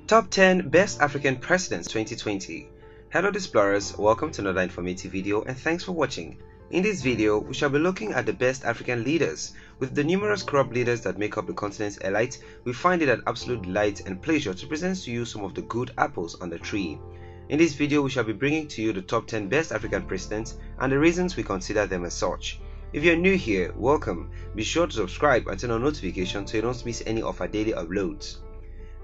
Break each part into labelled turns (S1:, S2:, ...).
S1: Top 10 Best African Presidents 2020. Hello explorers, welcome to another informative video and thanks for watching. In this video, we shall be looking at the best African leaders. With the numerous corrupt leaders that make up the continent's elite, we find it an absolute delight and pleasure to present to you some of the good apples on the tree. In this video, we shall be bringing to you the top 10 best African presidents and the reasons we consider them as such. If you're new here, welcome. Be sure to subscribe and turn on notifications so you don't miss any of our daily uploads.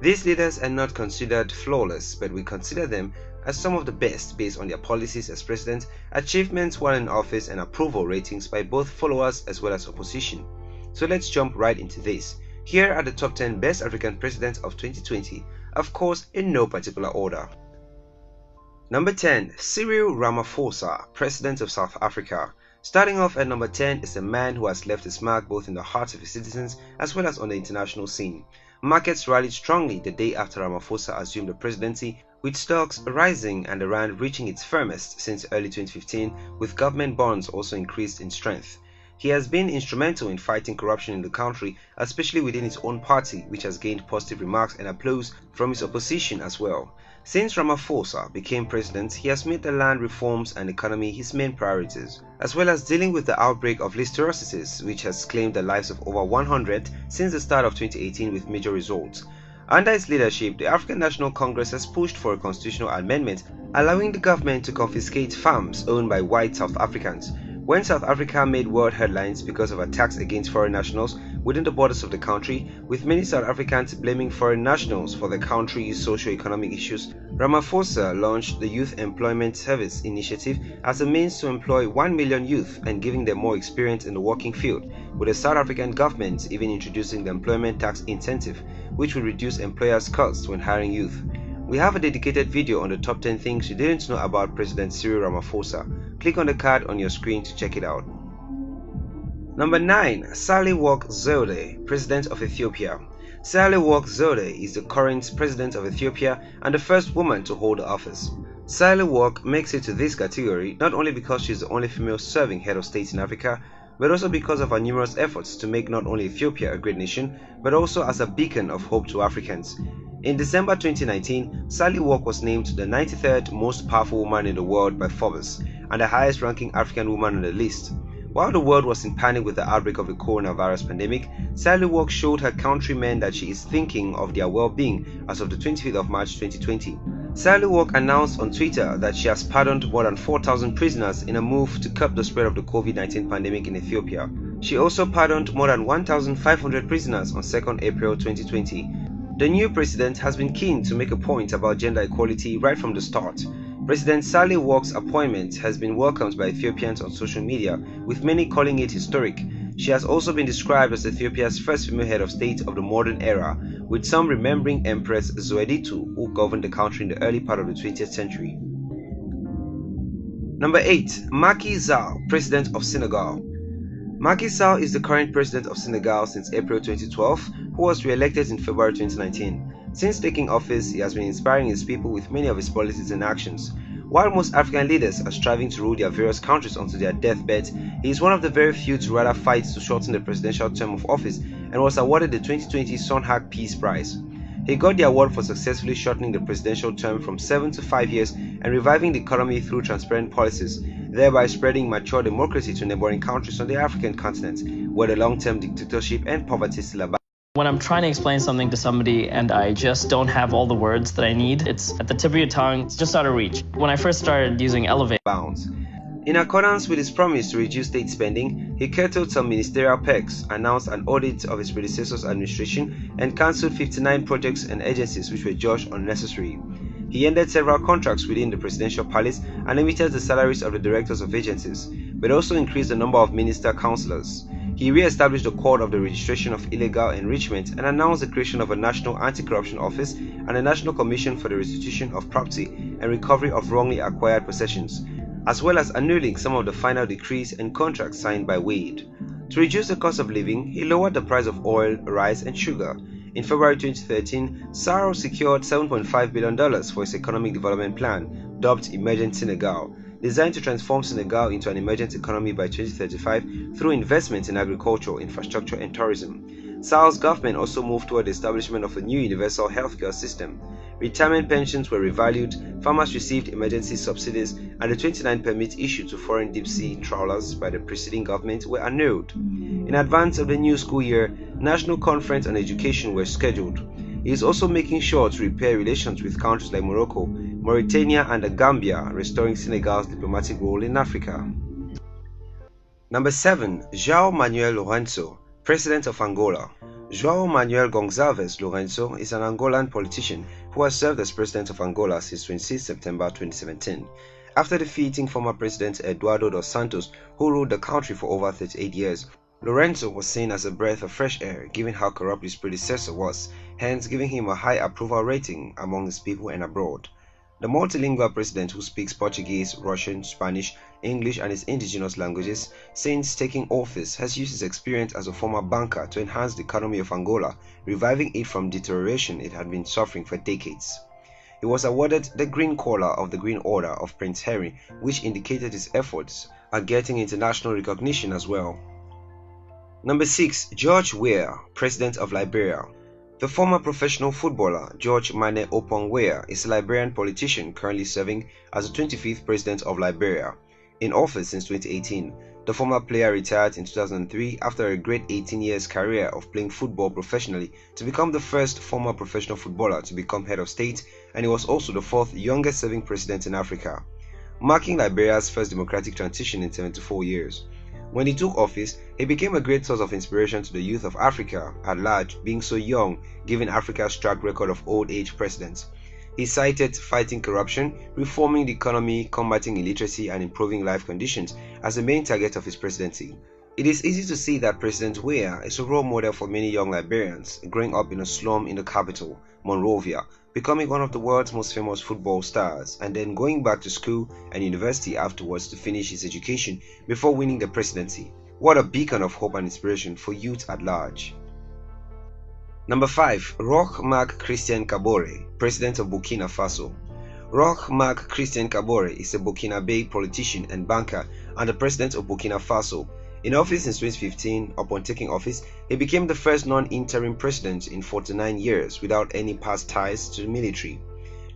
S1: These leaders are not considered flawless, but we consider them as some of the best based on their policies as president, achievements while in office, and approval ratings by both followers as well as opposition. So let's jump right into this. Here are the top 10 best African presidents of 2020, of course in no particular order. Number 10. Cyril Ramaphosa, President of South Africa. Starting off at number 10 is a man who has left his mark both in the hearts of his citizens as well as on the international scene. Markets rallied strongly the day after Ramaphosa assumed the presidency, with stocks rising and the rand reaching its firmest since early 2015, with government bonds also increased in strength. He has been instrumental in fighting corruption in the country, especially within his own party, which has gained positive remarks and applause from his opposition as well. Since Ramaphosa became president, he has made the land reforms and economy his main priorities, as well as dealing with the outbreak of listeriosis, which has claimed the lives of over 100 since the start of 2018 with major results. Under his leadership, the African National Congress has pushed for a constitutional amendment allowing the government to confiscate farms owned by white South Africans. When South Africa made world headlines because of attacks against foreign nationals within the borders of the country, with many South Africans blaming foreign nationals for the country's socio-economic issues, Ramaphosa launched the Youth Employment Service Initiative as a means to employ 1 million youth and giving them more experience in the working field, with the South African government even introducing the employment tax incentive, which will reduce employers' costs when hiring youth. We have a dedicated video on the top 10 things you didn't know about President Cyril Ramaphosa. Click on the card on your screen to check it out. Number 9. Sahle-Work Zewde, President of Ethiopia. Sahle-Work Zewde is the current president of Ethiopia and the first woman to hold the office. Sahle-Work makes it to this category not only because she is the only female serving head of state in Africa, but also because of her numerous efforts to make not only Ethiopia a great nation, but also as a beacon of hope to Africans. In December 2019, Sahle-Work was named the 93rd most powerful woman in the world by Forbes and the highest ranking African woman on the list. While the world was in panic with the outbreak of the coronavirus pandemic, Sahle-Work showed her countrymen that she is thinking of their well-being as of the 25th of March 2020. Sahle-Work announced on Twitter that she has pardoned more than 4,000 prisoners in a move to curb the spread of the COVID-19 pandemic in Ethiopia. She also pardoned more than 1,500 prisoners on 2nd April 2020. The new president has been keen to make a point about gender equality right from the start. President Sahle-Work's appointment has been welcomed by Ethiopians on social media, with many calling it historic. She has also been described as Ethiopia's first female head of state of the modern era, with some remembering Empress Zewditu, who governed the country in the early part of the 20th century. Number 8. Macky Sall, President of Senegal. Macky Sall is the current president of Senegal since April 2012, who was re-elected in February 2019. Since taking office, he has been inspiring his people with many of his policies and actions. While most African leaders are striving to rule their various countries onto their deathbed, he is one of the very few to rather fight to shorten the presidential term of office and was awarded the 2020 Sonhag Peace Prize. He got the award for successfully shortening the presidential term from 7 to 5 years and reviving the economy through transparent policies, thereby spreading mature democracy to neighboring countries on the African continent, where the long-term dictatorship and poverty still abound.
S2: When I'm trying to explain something to somebody and I just don't have all the words that I need, it's at the tip of your tongue, it's just out of reach. When I first started using Elevate
S1: bounds. In accordance with his promise to reduce state spending, he curtailed some ministerial perks, announced an audit of his predecessor's administration, and cancelled 59 projects and agencies which were judged unnecessary. He ended several contracts within the presidential palace and limited the salaries of the directors of agencies, but also increased the number of minister councillors. He re-established the Court of the Registration of Illegal Enrichment and announced the creation of a National Anti-Corruption Office and a National Commission for the Restitution of Property and Recovery of Wrongly Acquired Possessions, as well as annulling some of the final decrees and contracts signed by Wade. To reduce the cost of living, he lowered the price of oil, rice, and sugar. In February 2013, Sall secured $7.5 billion for his economic development plan, dubbed Emergent Senegal, designed to transform Senegal into an emergent economy by 2035 through investment in agriculture, infrastructure, and tourism. Sal's government also moved toward the establishment of a new universal healthcare system. Retirement pensions were revalued, farmers received emergency subsidies, and the 29 permits issued to foreign deep-sea trawlers by the preceding government were annulled. In advance of the new school year, National Conference on Education were scheduled. He is also making sure to repair relations with countries like Morocco, Mauritania, and the Gambia, restoring Senegal's diplomatic role in Africa. Number 7. João Manuel Lourenço, President of Angola. João Manuel Gonçalves Lourenço is an Angolan politician who has served as President of Angola since 26 September 2017. After defeating former President Eduardo dos Santos, who ruled the country for over 38 years, Lourenço was seen as a breath of fresh air given how corrupt his predecessor was, hence giving him a high approval rating among his people and abroad. The multilingual president, who speaks Portuguese, Russian, Spanish, English and his indigenous languages, since taking office has used his experience as a former banker to enhance the economy of Angola, reviving it from deterioration it had been suffering for decades. He was awarded the Green Collar of the Green Order of Prince Henry, which indicated his efforts at getting international recognition as well. Number 6. George Weah, President of Liberia. The former professional footballer George Mane Oppong Weah is a Liberian politician currently serving as the 25th President of Liberia. In office since 2018, the former player retired in 2003 after a great 18 years career of playing football professionally to become the first former professional footballer to become head of state, and he was also the 4th youngest serving president in Africa, marking Liberia's first democratic transition in 74 years. When he took office, he became a great source of inspiration to the youth of Africa at large, being so young given Africa's track record of old age presidents. He cited fighting corruption, reforming the economy, combating illiteracy and improving life conditions as the main target of his presidency. It is easy to see that President Weah is a role model for many young Liberians growing up in a slum in the capital, Monrovia, becoming one of the world's most famous football stars, and then going back to school and university afterwards to finish his education before winning the presidency. What a beacon of hope and inspiration for youth at large. Number 5. Roch Marc Christian Kabore, President of Burkina Faso. Roch Marc Christian Kabore is a Burkinabe politician and banker and the President of Burkina Faso. In office since 2015, upon taking office, he became the first non-interim president in 49 years without any past ties to the military.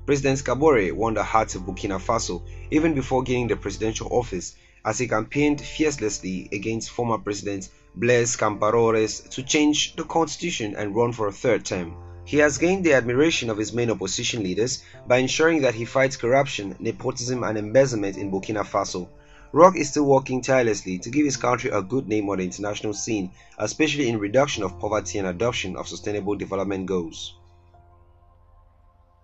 S1: President Kabore won the hearts of Burkina Faso even before gaining the presidential office, as he campaigned fiercely against former President Blaise Compaoré to change the constitution and run for a third term. He has gained the admiration of his main opposition leaders by ensuring that he fights corruption, nepotism and embezzlement in Burkina Faso. Roch is still working tirelessly to give his country a good name on the international scene, especially in reduction of poverty and adoption of sustainable development goals.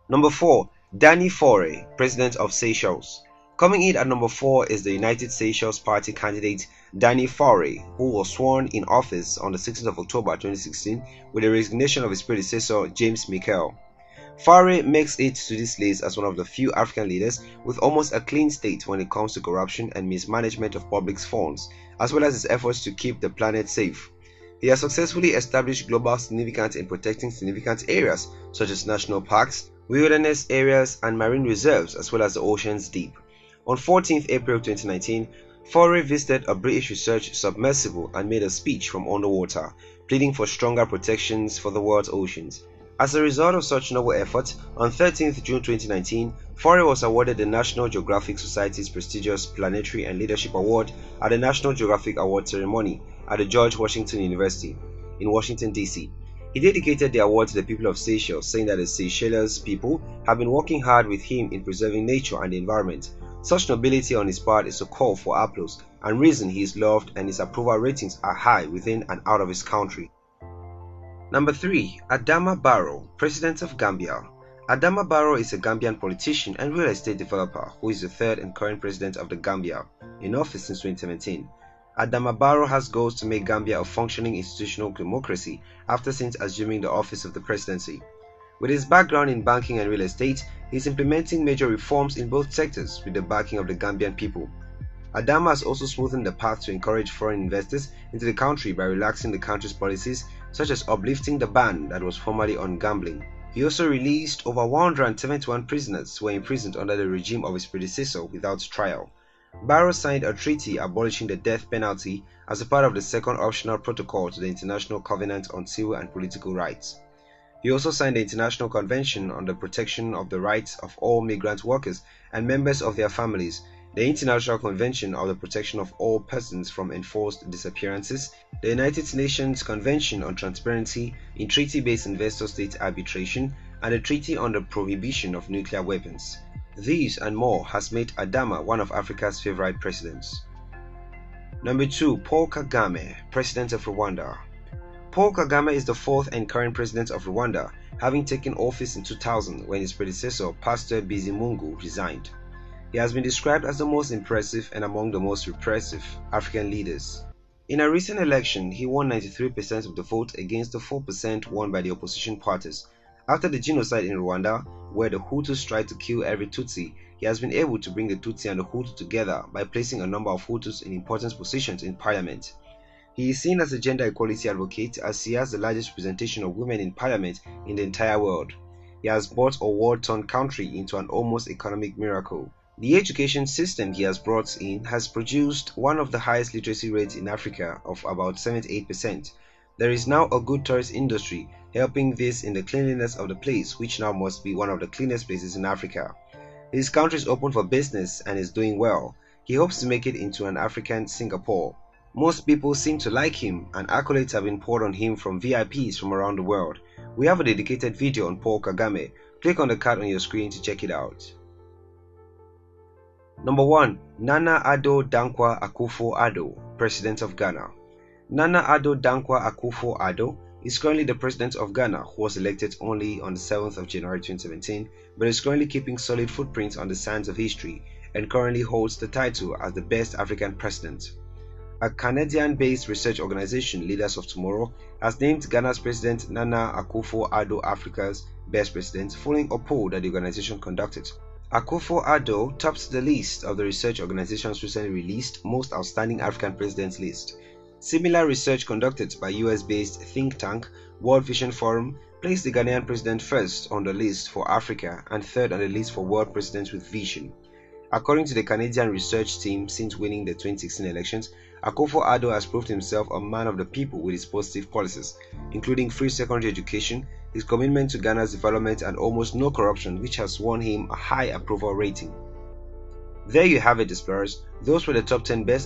S1: Number 4. Dani Faure, President of Seychelles. Coming in at number 4 is the United Seychelles Party candidate Dani Faure, who was sworn in office on the 16th of October 2016 with the resignation of his predecessor James Michael. Faure makes it to this list as one of the few African leaders with almost a clean slate when it comes to corruption and mismanagement of public funds, as well as his efforts to keep the planet safe. He has successfully established global significance in protecting significant areas such as national parks, wilderness areas and marine reserves, as well as the oceans deep. On 14th April 2019, Faure visited a British research submersible and made a speech from underwater, pleading for stronger protections for the world's oceans. As a result of such noble efforts, on 13th June 2019, Faure was awarded the National Geographic Society's prestigious Planetary and Leadership Award at the National Geographic Award ceremony at the George Washington University in Washington, D.C. He dedicated the award to the people of Seychelles, saying that the Seychelles people have been working hard with him in preserving nature and the environment. Such nobility on his part is a call for applause and reason he is loved, and his approval ratings are high within and out of his country. Number 3. Adama Barrow, President of Gambia. Adama Barrow is a Gambian politician and real estate developer who is the 3rd and current president of the Gambia, in office since 2017. Adama Barrow has goals to make Gambia a functioning institutional democracy after since assuming the office of the presidency. With his background in banking and real estate, he is implementing major reforms in both sectors with the backing of the Gambian people. Adama has also smoothened the path to encourage foreign investors into the country by relaxing the country's policies, such as uplifting the ban that was formerly on gambling. He also released over 171 prisoners who were imprisoned under the regime of his predecessor without trial. Barrow signed a treaty abolishing the death penalty as a part of the second optional protocol to the International Covenant on Civil and Political Rights. He also signed the International Convention on the Protection of the Rights of All Migrant Workers and Members of Their Families, the International Convention on the Protection of All Persons from Enforced Disappearances, the United Nations Convention on Transparency in Treaty-Based Investor-State Arbitration, and the Treaty on the Prohibition of Nuclear Weapons. These and more has made Adama one of Africa's favorite presidents. Number 2. Paul Kagame, President of Rwanda. Paul Kagame is the fourth and current president of Rwanda, having taken office in 2000 when his predecessor, Pastor Bizimungu, resigned. He has been described as the most impressive and among the most repressive African leaders. In a recent election, he won 93% of the vote against the 4% won by the opposition parties. After the genocide in Rwanda, where the Hutus tried to kill every Tutsi, he has been able to bring the Tutsi and the Hutu together by placing a number of Hutus in important positions in parliament. He is seen as a gender equality advocate as he has the largest representation of women in parliament in the entire world. He has brought a war-torn country into an almost economic miracle. The education system he has brought in has produced one of the highest literacy rates in Africa of about 78%. There is now a good tourist industry helping this in the cleanliness of the place, which now must be one of the cleanest places in Africa. His country is open for business and is doing well. He hopes to make it into an African Singapore. Most people seem to like him, and accolades have been poured on him from VIPs from around the world. We have a dedicated video on Paul Kagame. Click on the card on your screen to check it out. Number 1. Nana Addo Dankwa Akufo-Addo, President of Ghana. Nana Addo Dankwa Akufo-Addo is currently the President of Ghana, who was elected only on the 7th of January 2017, but is currently keeping solid footprints on the sands of history and currently holds the title as the best African President. A Canadian-based research organization, Leaders of Tomorrow, has named Ghana's President Nana Akufo-Addo Africa's best president, following a poll that the organization conducted. Akufo-Addo tops the list of the research organization's recently released Most Outstanding African Presidents list. Similar research conducted by US-based think tank World Vision Forum placed the Ghanaian president first on the list for Africa and third on the list for world presidents with vision. According to the Canadian research team, since winning the 2016 elections, Akufo-Addo has proved himself a man of the people with his positive policies, including free secondary education, his commitment to Ghana's development, and almost no corruption, which has won him a high approval rating. There you have it, explorers. Those were the top 10 best